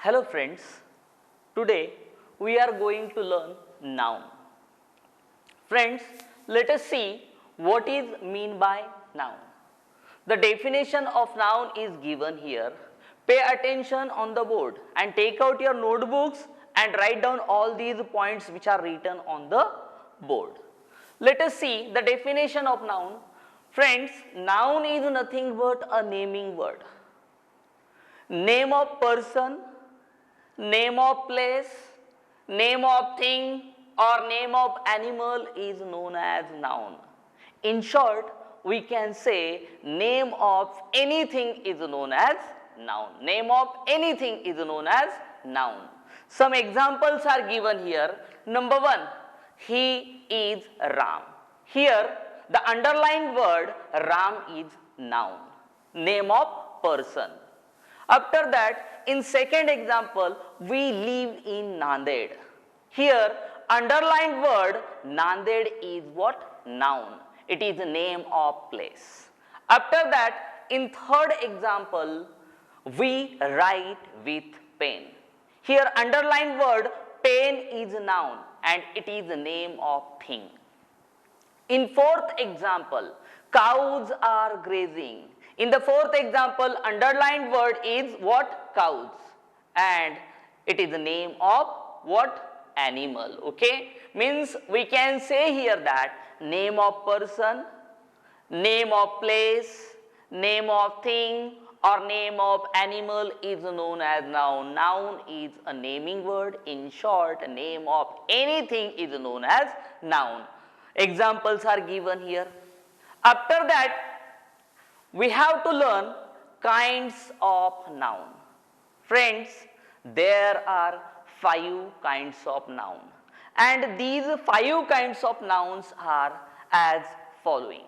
Hello friends, today we are going to learn noun. Friends, let us see what is mean by noun. The definition of noun is given here. Pay attention on the board and take out your notebooks and write down all these points which are written on the board. Let us see the definition of noun. Friends, noun is nothing but a naming word. Name of person, name of place, name of thing or name of animal is known as noun. In short, we can say name of anything is known as noun. Name of anything is known as noun. Some examples are given here. Number one, he is Ram. Here the underlined word Ram is noun, name of person. After that, in second example, we live in Nanded. Here, underlined word Nanded is what? Noun. It is the name of place. After that, in third example, we write with pen. Here, underlined word pen is noun and it is the name of thing. In fourth example, cows are grazing. In the fourth example, underlined word is what? Cows. And it is the name of what? Animal. Okay? Means we can say here that name of person, name of place, name of thing or name of animal is known as noun. Noun is a naming word. In short, name of anything is known as noun. Examples are given here. After that, we have to learn kinds of noun. Friends, there are 5 kinds of noun. And these 5 kinds of nouns are as following.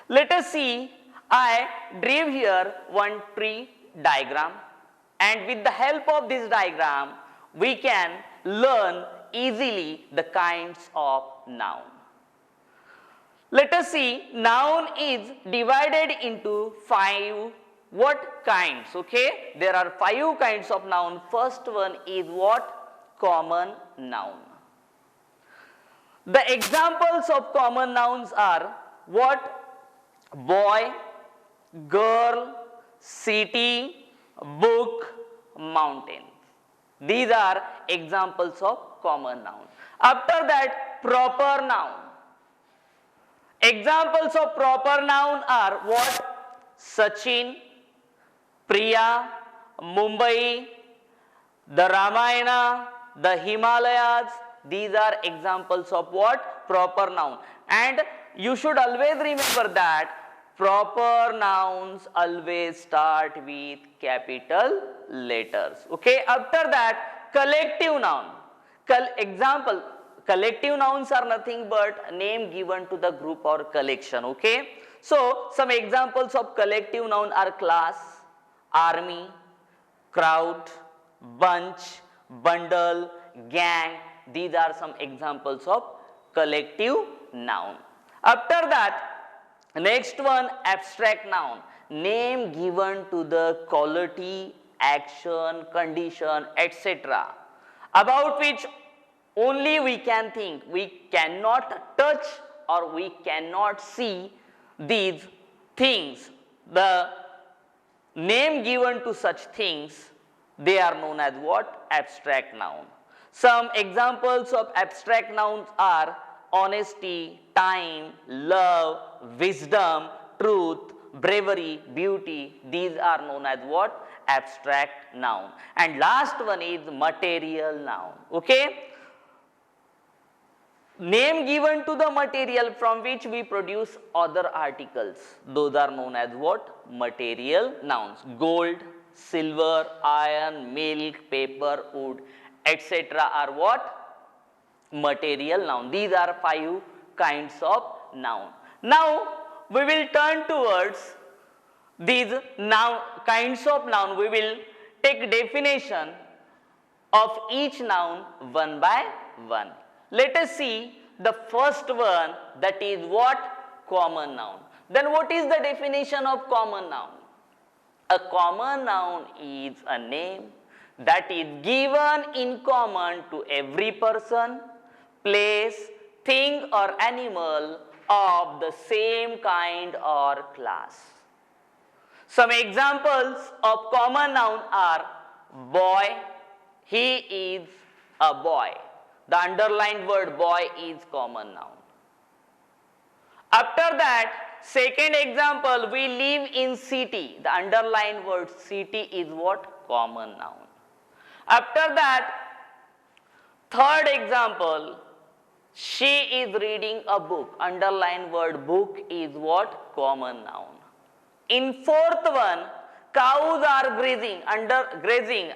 Let us see, I drew here one tree diagram, and with the help of this diagram, we can learn easily the kinds of noun. Let us see, noun is divided into 5 what kinds, okay? There are 5 kinds of noun. First one is what? Common noun. The examples of common nouns are what? Boy, girl, city, book, mountain. These are examples of common noun. After that, proper noun. Examples of proper noun are what? Sachin, Priya, Mumbai, the Ramayana, the Himalayas. These are examples of what? Proper noun. And you should always remember that proper nouns always start with capital letters. Okay. After that, collective noun. Example. Collective nouns are nothing but name given to the group or collection, okay? So, some examples of collective noun are class, army, crowd, bunch, bundle, gang. These are some examples of collective noun. After that, next one, abstract noun. Name given to the quality, action, condition, etc. about which only we can think. We cannot touch or we cannot see these things. The name given to such things, they are known as what? Abstract noun. Some examples of abstract nouns are honesty, time, love, wisdom, truth, bravery, beauty. These are known as what? Abstract noun. And last one is material noun. Okay? Name given to the material from which we produce other articles. Those are known as what? Material nouns. Gold, silver, iron, milk, paper, wood, etc. are what? Material noun. These are 5 kinds of noun. Now, we will turn towards these kinds of noun. We will take definition of each noun one by one. Let us see the first one, that is what? Common noun. Then what is the definition of common noun? A common noun is a name that is given in common to every person, place, thing or animal of the same kind or class. Some examples of common noun are boy, he is a boy. The underlined word boy is common noun. After that, second example, we live in city. The underlined word city is what? Common noun. After that, third example, she is reading a book. Underlined word book is what? Common noun. In fourth one, cows are grazing.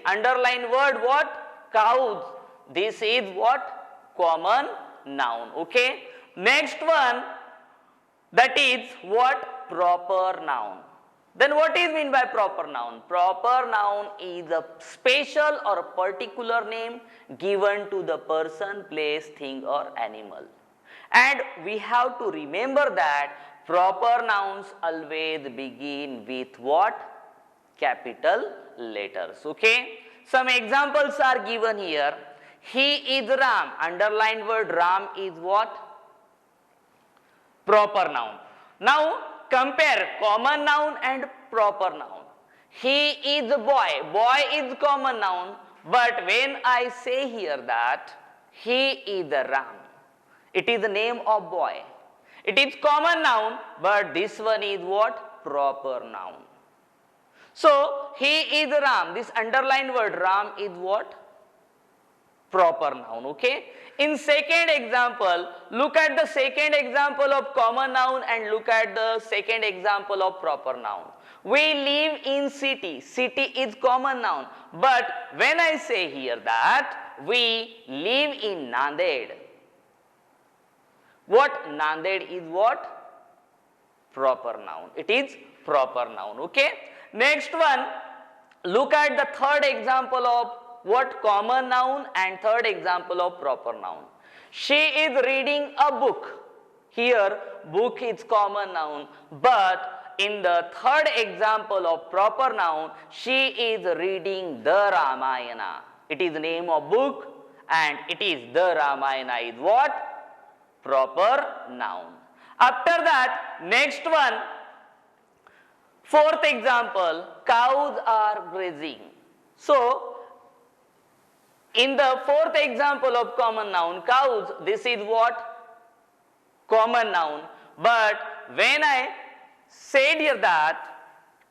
Underlined word what? Cows. This is what? Common noun. Okay. Next one, that is what? Proper noun. Then what is mean by proper noun? Proper noun is a special or particular name given to the person, place, thing or animal. And we have to remember that proper nouns always begin with what? Capital letters. Okay. Some examples are given here. He is Ram. Underlined word Ram is what? Proper noun. Now compare common noun and proper noun. He is a boy. Boy is common noun. But when I say here that he is a Ram, it is the name of boy. It is common noun, but this one is what? Proper noun. So he is Ram. This underlined word Ram is what? Proper noun. Okay. In second example, look at the second example of common noun and look at the second example of proper noun. We live in city. City is common noun. But when I say here that we live in Nanded, what? Nanded is what? Proper noun. It is proper noun. Okay. Next one, look at the third example of what? Common noun and third example of proper noun. She is reading a book. Here book is common noun, but in the third example of proper noun, she is reading the Ramayana. It is the name of book and it is the Ramayana is what? Proper noun. After that, next one, fourth example, cows are grazing. So in the fourth example of common noun, cows, this is what? Common noun. But when I said here that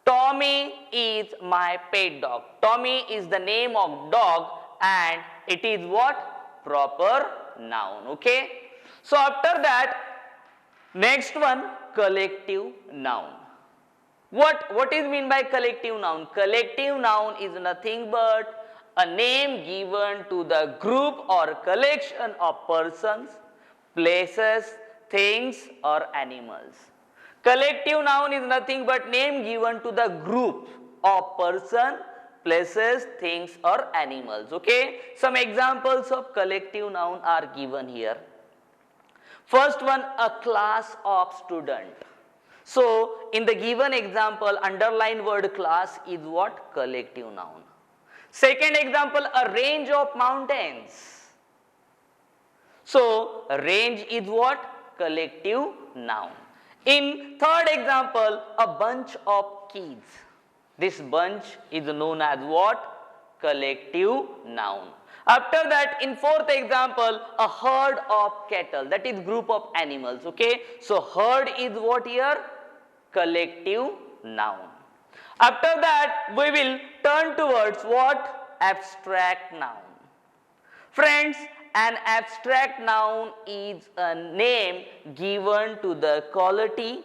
Tommy is my pet dog. Tommy is the name of dog and it is what? Proper noun. Okay. So after that, next one, collective noun. What is mean by collective noun? Collective noun is nothing but a name given to the group or collection of persons, places, things or animals. Collective noun is nothing but name given to the group of person, places, things or animals. Okay. Some examples of collective noun are given here. First one, a class of student. So in the given example, underlined word class is what? Collective noun. Second example, a range of mountains. So range is what? Collective noun. In third example, a bunch of keys. This bunch is known as what? Collective noun. After that, in fourth example, a herd of cattle. That is group of animals. Okay. So herd is what here? Collective noun. After that, we will turn towards what? Abstract noun. Friends, an abstract noun is a name given to the quality,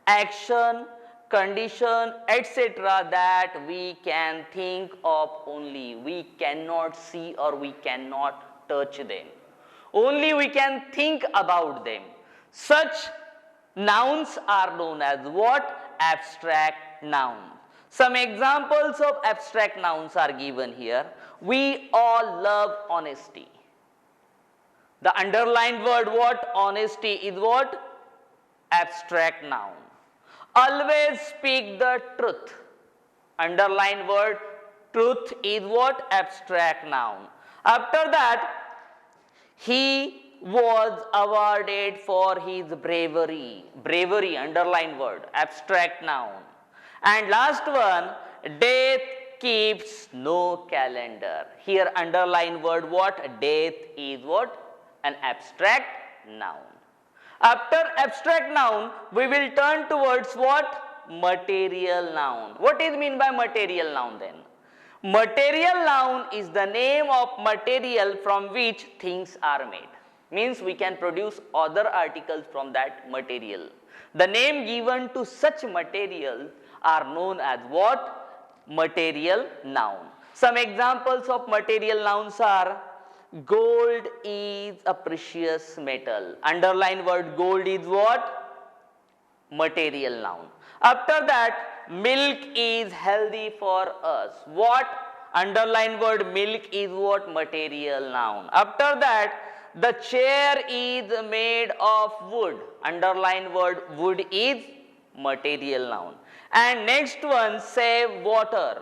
action, condition, etc. that we can think of only. We cannot see or we cannot touch them. Only we can think about them. Such nouns are known as what? Abstract nouns. Some examples of abstract nouns are given here. We all love honesty. The underlined word what? Honesty is what? Abstract noun. Always speak the truth. Underlined word Truth is what? Abstract noun. After that, he was awarded for his bravery. Bravery, underline word, abstract noun. And last one, death keeps no calendar. Here underline word what? Death is what? An abstract noun. After abstract noun, we will turn towards what? Material noun. What is mean by material noun then? Material noun is the name of material from which things are made. Means we can produce other articles from that material. The name given to such materials are known as what? Material noun. Some examples of material nouns are gold is a precious metal. Underline word gold is what? Material noun. After that, milk is healthy for us. What? Underline word milk is what? Material noun. After that, the chair is made of wood. Underline word wood is material noun. And next one, save water.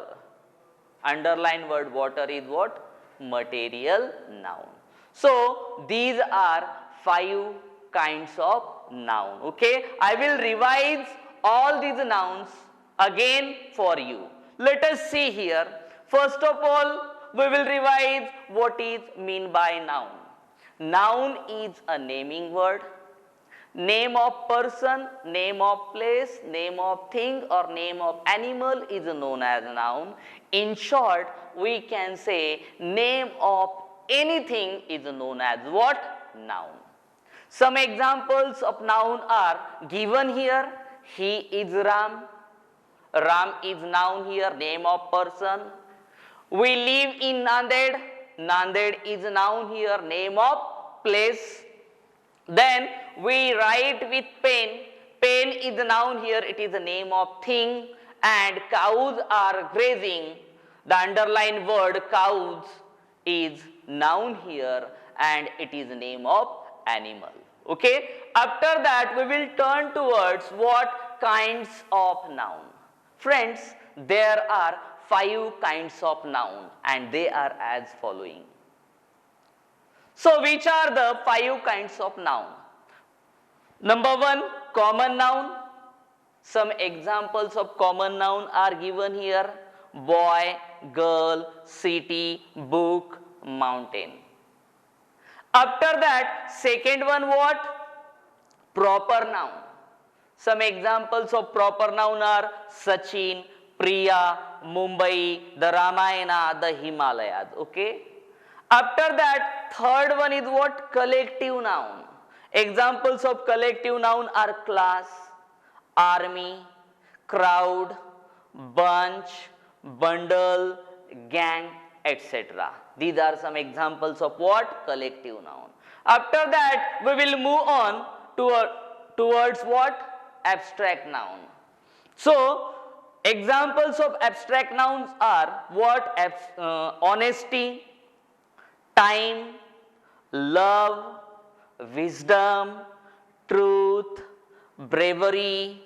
Underline word water is what? Material noun. So these are 5 kinds of noun. Okay, I will revise all these nouns again for you. Let us see here. First of all, we will revise what is mean by noun. Noun is a naming word. Name of person, name of place, name of thing or name of animal is known as noun. In short, we can say name of anything is known as what? Noun. Some examples of noun are given here. He is Ram. Ram is noun here, name of person. We live in Nanded. Nanded is noun here, name of place. Then we write with pen. Pen is the noun here, it is the name of thing. And cows are grazing. The underlined word cows is noun here and it is the name of animal. Okay. After that, we will turn towards what kinds of noun. Friends, there are 5 kinds of noun and they are as following. So, which are the 5 kinds of noun? Number 1, common noun. Some examples of common noun are given here. Boy, girl, city, book, mountain. After that, second one what? Proper noun. Some examples of proper noun are Sachin, Priya, Mumbai, the Ramayana, the Himalayas. Okay. After that, third one is what? Collective noun. Examples of collective noun are class, army, crowd, bunch, bundle, gang, etc. These are some examples of what? Collective noun. After that, we will move on towards what? Abstract noun. So, examples of abstract nouns are what? Honesty, time, love, wisdom, truth, bravery,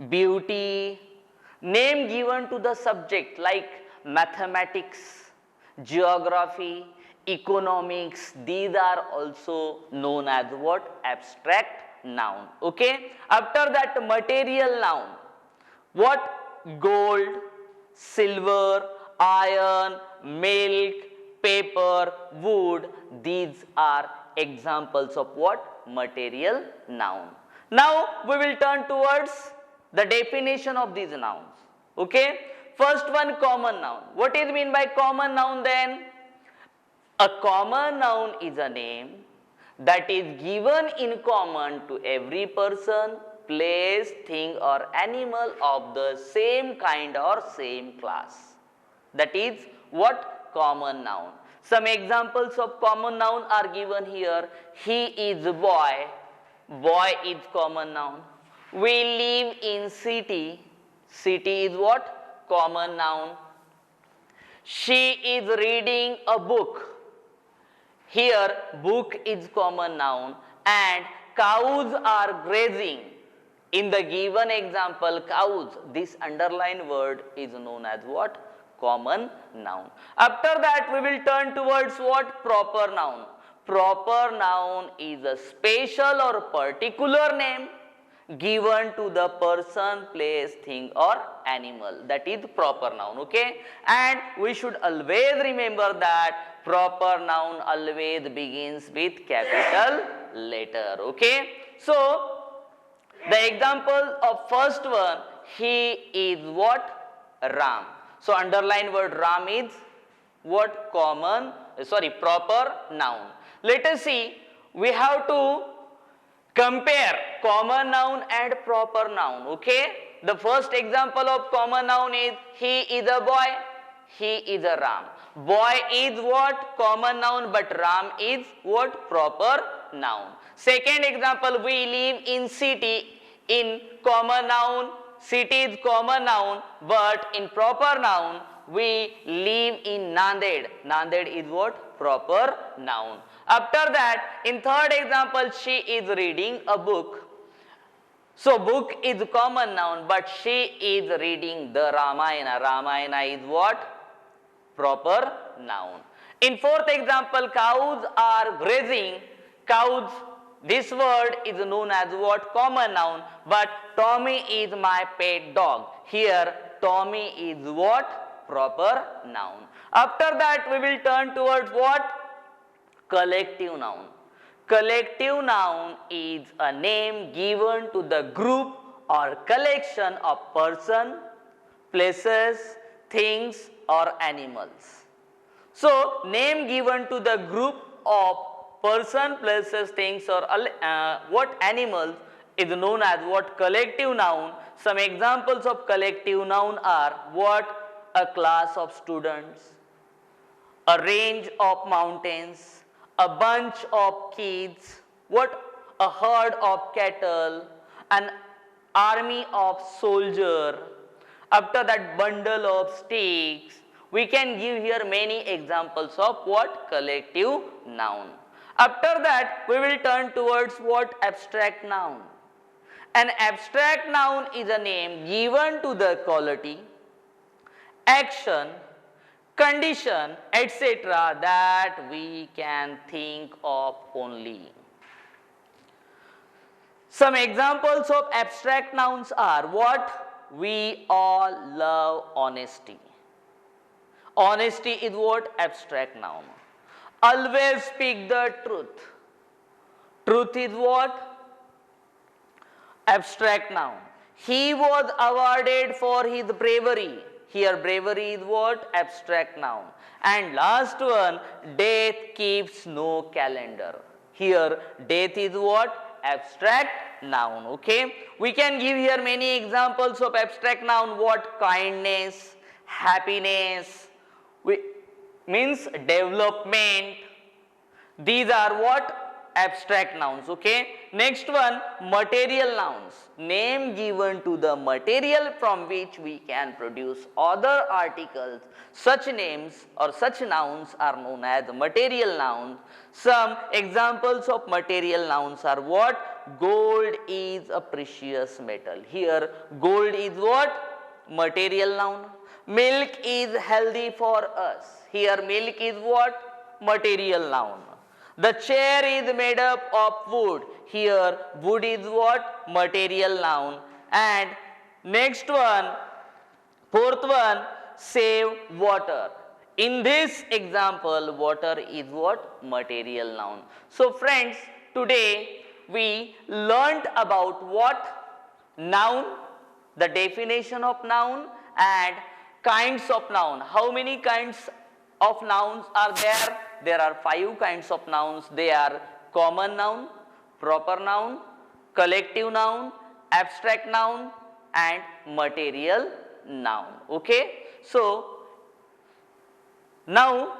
beauty, name given to the subject like mathematics, geography, economics, these are also known as what? Abstract noun. Okay. After that, material noun. What? Gold, silver, iron, milk, paper, wood, these are examples of what? Material noun. Now we will turn towards the definition of these nouns. Okay. First one, common noun. What is mean by common noun then? A common noun is a name that is given in common to every person, place, thing or animal of the same kind or same class. That is what? Common noun. Some examples of common noun are given here. He is a boy. Boy is common noun. We live in city. City is what? Common noun. She is reading a book. Here book is common noun and cows are grazing. In the given example, cows, this underlined word is known as what? common noun. After that we will turn towards what? Proper noun. Proper noun is a special or particular name given to the person, place, thing or animal. That is proper noun, okay? And we should always remember that proper noun always begins with capital letter, okay? So, the example of first one, he is what? Ram. So, underline word Ram is what? Proper noun. Let us see, we have to compare common noun and proper noun, okay? The first example of common noun is he is a boy, he is a Ram. Boy is what? Common noun, but Ram is what? Proper noun. Second example, we live in city, in common noun, city is common noun, but in proper noun, we live in Nanded. Nanded is what? Proper noun. After that, in third example, she is reading a book. So, book is common noun, but she is reading the Ramayana. Ramayana is what? Proper noun. In fourth example, cows are grazing. Cows, this word is known as what? Common noun, but Tommy is my pet dog. Here, Tommy is what? Proper noun. After that, we will turn towards what? Collective noun. Collective noun is a name given to the group or collection of person, places, things or animals. So, name given to the group of person, places, things or what animals is known as what? Collective noun. Some examples of collective noun are what? A class of students, a range of mountains, a bunch of kids, what? A herd of cattle, an army of soldiers, after that bundle of sticks. We can give here many examples of what? Collective noun. After that, we will turn towards what? Abstract noun. An abstract noun is a name given to the quality, action, condition, etc. that we can think of only. Some examples of abstract nouns are what? We all love honesty. Honesty is what? Abstract noun. Always speak the truth. Truth is what? Abstract noun. He was awarded for his bravery. Here bravery is what? Abstract noun. And last one, death keeps no calendar. Here death is what? Abstract noun, okay? We can give here many examples of abstract noun. What? Kindness, happiness, means development. These are what? Abstract nouns, okay? Next one, material nouns. Name given to the material from which we can produce other articles. Such names or such nouns are known as material nouns. Some examples of material nouns are what? Gold is a precious metal. Here, gold is what? Material noun. Milk is healthy for us. Here, milk is what? Material noun. The chair is made up of wood. Here, wood is what? Material noun. And next one, fourth one, save water. In this example, water is what? Material noun. So friends, today we learnt about what? Noun, the definition of noun and kinds of noun. How many kinds of nouns are there? There are 5 kinds of nouns. They are common noun, proper noun, collective noun, abstract noun and material noun. Okay. So, now